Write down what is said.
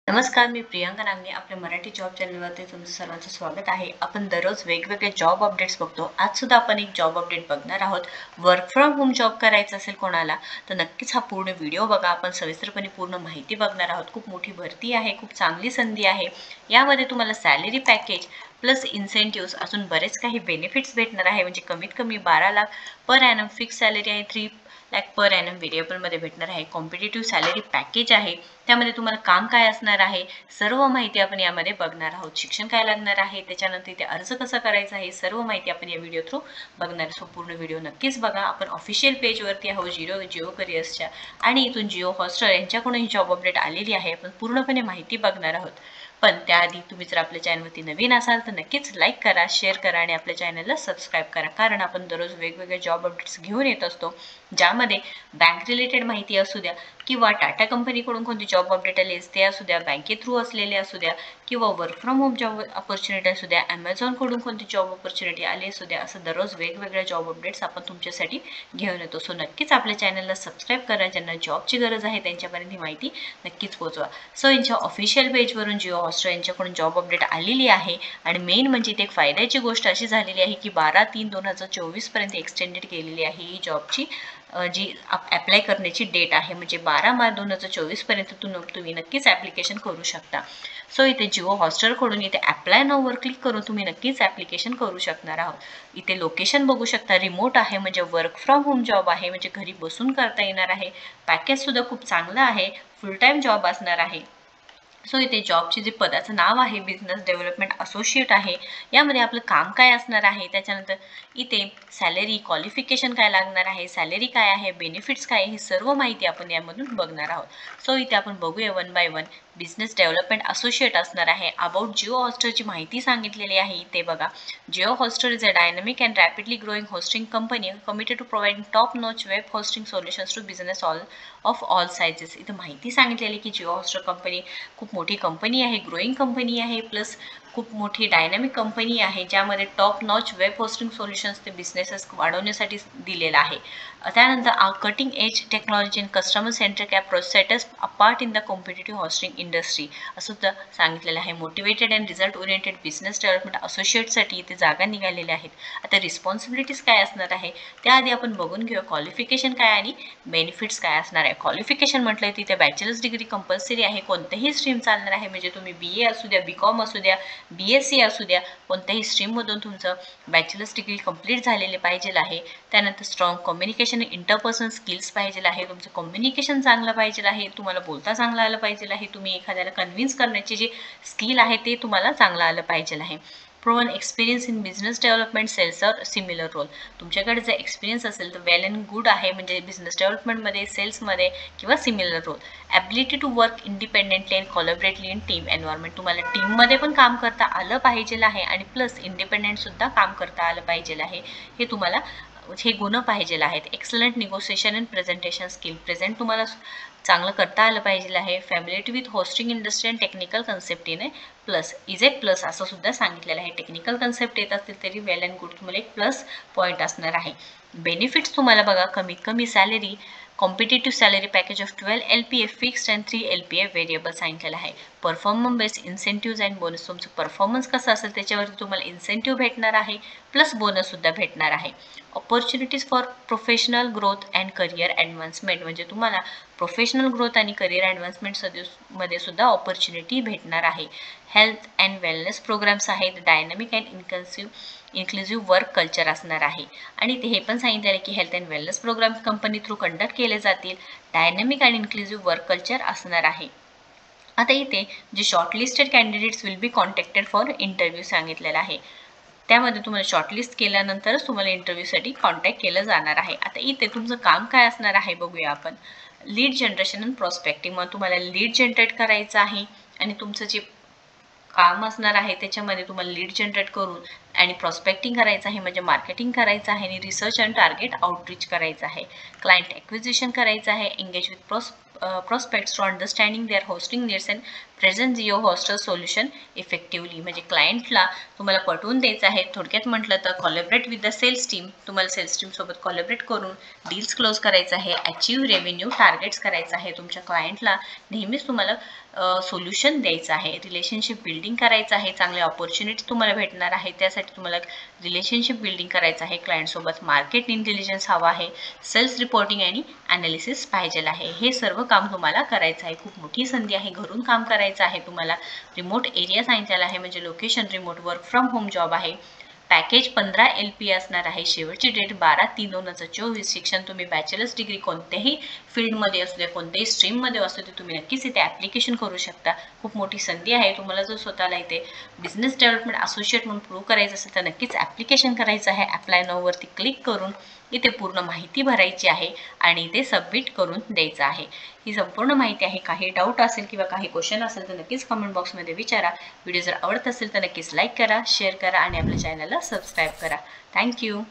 नमस्कार, मी प्रियांका नागने आपल्या मराठी जॉब चॅनलवरती तुमचं सर्वांचं स्वागत आहे. आपण दररोज वेगवेगळे जॉब अपडेट्स बघतो. आज सुद्धा आपण एक जॉब अपडेट बघणार आहोत. वर्क फ्रॉम होम जॉब करायचा असेल कोणाला तर नक्कीच हा पूर्ण व्हिडिओ बघा. आपण सविस्तरपणे पूर्ण माहिती बघणार आहोत. खूप मोठी भरती आहे, खूप चांगली संधी आहे. यामध्ये तुम्हाला सॅलरी पॅकेज प्लस इन्सेंटिव्स अजून बरेच काही बेनिफिट्स भेटणार आहे. म्हणजे कमीत कमी 12 lakh per annum fix salary आहे, 3 लाख पर ॲनम व्हेरिएबलमध्ये भेटणार आहे. कॉम्पिटिटिव्ह सॅलरी पॅकेज आहे. त्यामध्ये तुम्हाला काम काय असणार आहे, सर्व माहिती आपण यामध्ये बघणार आहोत. शिक्षण काय लागणार आहे, त्याच्यानंतर इथे अर्ज कसा करायचा आहे, सर्व माहिती आपण या व्हिडिओ थ्रू बघणार. सो पूर्ण व्हिडिओ नक्कीच बघा. आपण ऑफिशियल पेजवरती आहोत जिओ करिअर्सच्या, आणि इथून जिओ हॉस्टर यांच्याकडून ही जॉब अपडेट आलेली आहे. आपण पूर्णपणे माहिती बघणार आहोत. पण त्याआधी तुम्ही जर आपल्या चॅनलवरती नवीन असाल तर नक्कीच लाईक करा, शेअर करा आणि आपल्या चॅनलला सबस्क्राईब करा. कारण आपण दररोज वेगवेगळे जॉब अपडेट्स घेऊन येत असतो, ज्यामध्ये बँक रिलेटेड माहिती असू द्या किंवा टाटा कंपनीकडून कोणती जॉब अपडेट आली ते असू द्या, बँके थ्रू असलेले असू द्या किंवा work from home job opportunity असू द्या, ॲमेझॉनकडून कोणती जॉब ऑपॉर्च्युनिटी आली असू द्या, असं दररोज वेगवेगळ्या जॉब अपडेट्स आपण तुमच्यासाठी घेऊन येतो. सो नक्कीच आपल्या चॅनलला सबस्क्राईब करा. ज्यांना जॉबची गरज आहे त्यांच्यापर्यंत ही माहिती नक्कीच पोहोचवा. सो यांच्या ऑफिशियल पेजवरून जिओ हॉस्टर यांच्याकडून जॉब अपडेट आलेली आहे. आणि मेन म्हणजे इथे एक फायद्याची गोष्ट अशी झालेली आहे की 12/3/2024 पर्यंत एक्सटेंडेड केलेली आहे ही जॉबची जी अप्लाय करण्याची डेट आहे. म्हणजे 12 मार्च 2024 पर्यंत तुम्ही नक्कीच ॲप्लिकेशन करू शकता. सो इथे जिओ हॉस्टरकडून इथे अप्लाय नाववर क्लिक करून तुम्ही नक्कीच ॲप्लिकेशन करू शकणार आहोत. इथे लोकेशन बघू शकता, रिमोट आहे म्हणजे वर्क फ्रॉम होम जॉब आहे, म्हणजे घरी बसून करता येणार आहे. पॅकेज सुद्धा खूप चांगलं आहे, फुल टाईम जॉब असणार आहे. सो इथे जॉबचे जे पदाचं नाव आहे बिझनेस डेव्हलपमेंट असोसिएट आहे. यामध्ये आपलं काम काय असणार आहे, त्याच्यानंतर इथे सॅलरी, क्वालिफिकेशन काय लागणार आहे, सॅलरी काय आहे, बेनिफिट्स काय आहे, ही सर्व माहिती आपण यामधून बघणार आहोत. सो इथे आपण बघूया one by one. Business development associate असणार आहे. अबाउट जिओ हॉस्टरची माहिती सांगितलेली आहे इथे बघा. Jio hoster is a dynamic and rapidly growing hosting company committed to providing top notch web hosting solutions to business of all sizes. इथे माहिती सांगितलेली की जिओ हॉस्टर कंपनी खूप मोठी कंपनी आहे, ग्रोईंग कंपनी आहे, प्लस खूप मोठी डायनॅमिक कंपनी आहे, ज्यामध्ये top notch web hosting solutions ते बिझनेसेस वाढवण्यासाठी दिलेलं आहे. त्यानंतर cutting edge technology and customer centric approach sets apart in the competitive hosting industry असं सुद्धा सांगितलेलं आहे. Motivated and result oriented business development असोसिएटसाठी इथे जागा निघालेल्या आहेत. आता रिस्पॉन्सिबिलिटीज काय असणार आहे त्याआधी आपण बघून घेऊ. क्वालिफिकेशन काय आणि बेनिफिट्स काय असणार आहे. क्वालिफिकेशन म्हटलं तिथे बॅचलर्स डिग्री कंपल्सरी आहे. कोणतेही स्ट्रीम चालणार आहे, म्हणजे तुम्ही BA असू द्या, BCom असू द्या, BSc असू द्या, कोणत्याही स्ट्रीममधून तुमचं बॅचलर्स डिग्री कंप्लीट झालेले पाहिजे आहे. त्यानंतर स्ट्रॉंग कम्युनिकेशन इंटरपर्सनल स्किल्स पाहिजे आहे. तुमचं कम्युनिकेशन चांगलं पाहिजे आहे, तुम्हाला बोलता चांगलं आलं पाहिजे आहे, तुम्ही एखाद्याला कन्व्हिन्स करण्याची जे स्किल आहे ते तुम्हाला चांगलं आलं पाहिजे आहे. Proven experience in business development sales और सिमिलर रोल. तुमच्याकडे जर एक्सपिरियन्स असेल तर वेल अँड गुड आहे, म्हणजे बिझनेस डेव्हलपमेंटमध्ये, सेल्समध्ये किंवा similar role. Ability to work independently and collaboratively in team environment. तुम्हाला टीममध्ये पण काम करता आलं पाहिजे आहे आणि प्लस इंडिपेंडेंटसुद्धा काम करता आलं पाहिजे आहे. हे तुम्हाला हे गुण पाहिजे आहेत. Excellent negotiation and presentation skill. Present तुम्हाला चांगलं करता आलं पाहिजे आहे. Familiarity with hosting industry and technical concept in plus is a plus असं सुद्धा सांगितलेलं आहे. टेक्निकल कन्सेप्ट येत असतील तरी वेल अँड गुड तुम्हाला एक प्लस पॉईंट असणार आहे. बेनिफिट्स तुम्हाला बघा, कमीत कमी salary, competitive salary package of 12 LPA fixed and 3 LPA variable सांगितलेलं आहे. Performance based incentives and bonus. तुमचं परफॉर्मन्स कसं असेल त्याच्यावरती तुम्हाला इन्सेंटिव्ह भेटणार आहे, प्लस बोनससुद्धा भेटणार आहे. Opportunities for professional growth and career advancement. म्हणजे तुम्हाला प्रोफेशनल ग्रोथ आणि करिअर ॲडव्हान्समेंटमध्ये सुद्धा ऑपॉर्च्युनिटी भेटणार आहे. हेल्थ अँड वेलनेस प्रोग्राम्स आहेत. Dynamic and inclusive work culture असणार आहे. आणि हे पण सांगितलं आहे की health and wellness programs company through conduct केले जातील. Dynamic and inclusive work culture असणार आहे. आता इथे जे shortlisted candidates will be contacted for interview सांगितलेलं आहे. त्यामध्ये तुम्हाला शॉर्टलिस्ट केल्यानंतरच तुम्हाला इंटरव्ह्यूसाठी कॉन्टॅक्ट केलं जाणार आहे. आता इथे तुमचं काम काय असणार आहे बघूया आपण. Lead generation and prospecting. मग तुम्हाला लीड जनरेट करायचं आहे आणि तुमचं जे काम असणार आहे त्याच्यामध्ये तुम्हाला लीड जनरेट करून आणि प्रॉस्पेक्टिंग करायचं आहे म्हणजे मार्केटिंग करायचं आहे आणि रिसर्च अँड टार्गेट आउटरीच करायचं आहे. क्लायंट ॲक्विजिशन करायचं आहे. Engage with prospects to understanding their hosting needs and present Jio hostel solution effectively. म्हणजे क्लायंटला तुम्हाला पटवून द्यायचं आहे. थोडक्यात म्हटलं तर कॉलॅबरेट विथ द सेल्स टीम, तुम्हाला सेल्स टीम सोबत कॉलॅबरेट करून डील्स क्लोज करायचं आहे. अचीव्ह रेव्हेन्यू टार्गेट्स करायचं आहे. तुमच्या क्लायंटला नेहमीच तुम्हाला सोल्युशन द्यायचं आहे. रिलेशनशिप बिल्डिंग करायचं आहे. चांगले ऑपॉर्च्युनिटी तुम्हाला भेटणार आहे. त्यासाठी तुम्हाला रिलेशनशिप बिल्डिंग करायचं आहे. क्लायंटसोबत मार्केट इंटेलिजन्स हवा आहे. सेल्स रिपोर्टिंग आणि ॲनालिसिस पाहिजे आहे. हे सर्व काम तुम्हाला करायचं आहे. खूप मोठी संधी आहे. घरून काम करायचं आहे. तुम्हाला रिमोट एरिया सांगितलेला आहे म्हणजे location remote work from home job आहे. पॅकेज 15 LP असणार आहे. शेवटची डेट 12/3/2024. शिक्षण तुम्ही बॅचलर्स डिग्री कोणत्याही फील्डमध्ये असू दे, कोणत्याही स्ट्रीममध्ये असू दे, तुम्ही नक्कीच इथे ॲप्लिकेशन करू शकता. खूप मोठी संधी आहे. तुम्हाला जर स्वतःला इथे बिझनेस डेव्हलपमेंट असोसिएट म्हणून प्रूव्ह करायचं असेल तर नक्कीच ॲप्लिकेशन करायचं आहे. अप्लाय नाऊवरती क्लिक करून इथे पूर्ण माहिती भरायची आहे आणि इथे सबमिट करून द्यायचं आहे. ही संपूर्ण माहिती आहे. काही डाऊट असेल किंवा काही क्वेश्चन असेल तर नक्कीच कमेंट बॉक्समध्ये विचारा. व्हिडिओ जर आवडत असेल तर नक्कीच लाईक करा, शेअर करा आणि आपल्या चॅनलला सबस्क्राईब करा. थँक्यू.